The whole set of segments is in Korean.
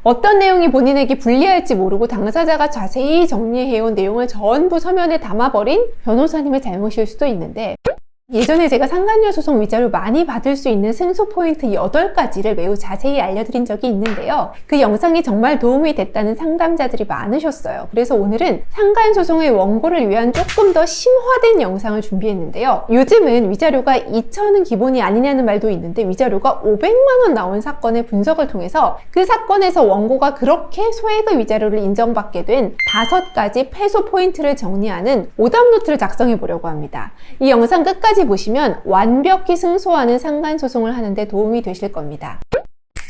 어떤 내용이 본인에게 불리할지 모르고 당사자가 자세히 정리해온 내용을 전부 서면에 담아버린 변호사님의 잘못일 수도 있는데, 예전에 제가 상간녀 소송 위자료 많이 받을 수 있는 승소 포인트 8가지를 매우 자세히 알려드린 적이 있는데요. 그 영상이 정말 도움이 됐다는 상담자들이 많으셨어요. 그래서 오늘은 상간소송의 원고를 위한 조금 더 심화된 영상을 준비했는데요. 요즘은 위자료가 2,000은 기본이 아니냐는 말도 있는데, 위자료가 500만 원 나온 사건의 분석을 통해서 그 사건에서 원고가 그렇게 소액의 위자료를 인정받게 된 5가지 패소 포인트를 정리하는 오답노트를 작성해 보려고 합니다. 이 영상 끝까지 보시면 완벽히 승소하는 상간소송을 하는데 도움이 되실 겁니다.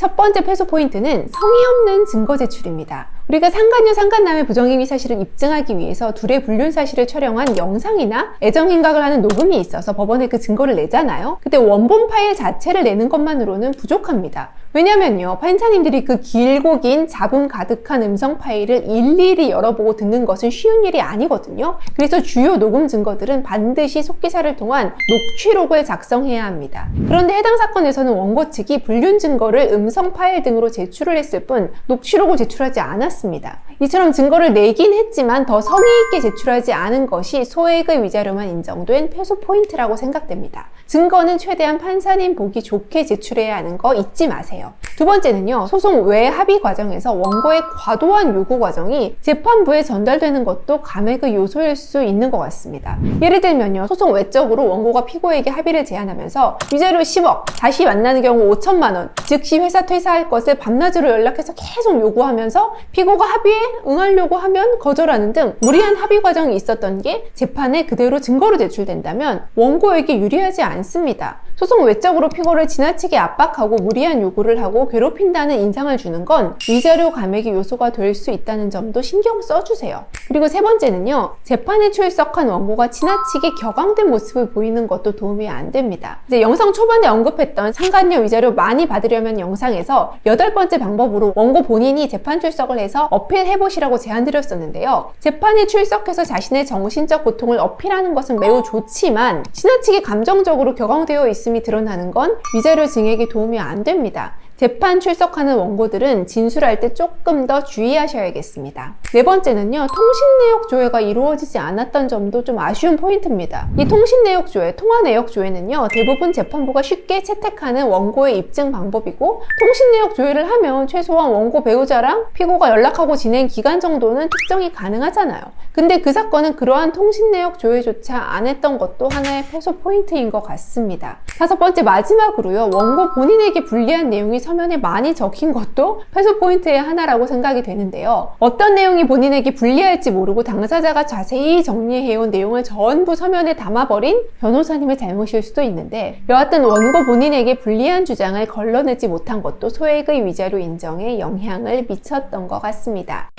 첫 번째 패소 포인트는 성의 없는 증거 제출입니다. 우리가 상간녀, 상간남의 부정행위 사실을 입증하기 위해서 둘의 불륜 사실을 촬영한 영상이나 애정행각을 하는 녹음이 있어서 법원에 그 증거를 내잖아요. 그때 원본 파일 자체를 내는 것만으로는 부족합니다. 왜냐면요, 판사님들이 그 길고 긴 잡음 가득한 음성 파일을 일일이 열어보고 듣는 것은 쉬운 일이 아니거든요. 그래서 주요 녹음 증거들은 반드시 속기사를 통한 녹취록을 작성해야 합니다. 그런데 해당 사건에서는 원고 측이 불륜 증거를 음성 파일 등으로 제출을 했을 뿐 녹취록을 제출하지 않았습니다. 이처럼 증거를 내긴 했지만 더 성의 있게 제출하지 않은 것이 소액의 위자료만 인정된 패소 포인트라고 생각됩니다. 증거는 최대한 판사님 보기 좋게 제출해야 하는 거 잊지 마세요. 두 번째는요, 소송 외 합의 과정에서 원고의 과도한 요구 과정이 재판부에 전달되는 것도 감액의 요소일 수 있는 것 같습니다. 예를 들면요, 소송 외적으로 원고가 피고에게 합의를 제안하면서 위자료 10억, 다시 만나는 경우 5천만 원, 즉시 회사 퇴사할 것을 밤낮으로 연락해서 계속 요구하면서 피고가 합의에 응하려고 하면 거절하는 등 무리한 합의 과정이 있었던 게 재판에 그대로 증거로 제출된다면 원고에게 유리하지 않습니다. 소송 외적으로 피고를 지나치게 압박하고 무리한 요구를 하고 괴롭힌다는 인상을 주는 건 위자료 감액의 요소가 될 수 있다는 점도 신경 써주세요. 그리고 세 번째는요, 재판에 출석한 원고가 지나치게 격앙된 모습을 보이는 것도 도움이 안 됩니다. 이제 영상 초반에 언급했던 상간녀 위자료 많이 받으려면 영상에서 8번째 방법으로 원고 본인이 재판 출석을 해서 어필해보시라고 제안드렸었는데요. 재판에 출석해서 자신의 정신적 고통을 어필하는 것은 매우 좋지만 지나치게 감정적으로 격앙되어 있음이 드러나는 건 위자료 증액에 도움이 안 됩니다. 재판 출석하는 원고들은 진술할 때 조금 더 주의하셔야겠습니다. 네 번째는요, 통신 내역 조회가 이루어지지 않았던 점도 좀 아쉬운 포인트입니다. 이 통신 내역 조회, 통화 내역 조회는요, 대부분 재판부가 쉽게 채택하는 원고의 입증 방법이고, 통신 내역 조회를 하면 최소한 원고 배우자랑 피고가 연락하고 지낸 기간 정도는 특정이 가능하잖아요. 근데 그 사건은 그러한 통신 내역 조회조차 안 했던 것도 하나의 패소 포인트인 것 같습니다. 다섯 번째, 마지막으로요, 원고 본인에게 불리한 내용이 서면에 많이 적힌 것도 패소 포인트의 하나라고 생각이 되는데요. 어떤 내용이 본인에게 불리할지 모르고 당사자가 자세히 정리해온 내용을 전부 서면에 담아버린 변호사님의 잘못일 수도 있는데, 여하튼 원고 본인에게 불리한 주장을 걸러내지 못한 것도 소액의 위자료 인정에 영향을 미쳤던 것 같습니다.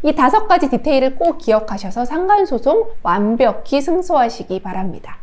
이 5가지 디테일을 꼭 기억하셔서 상간소송 완벽히 승소하시기 바랍니다.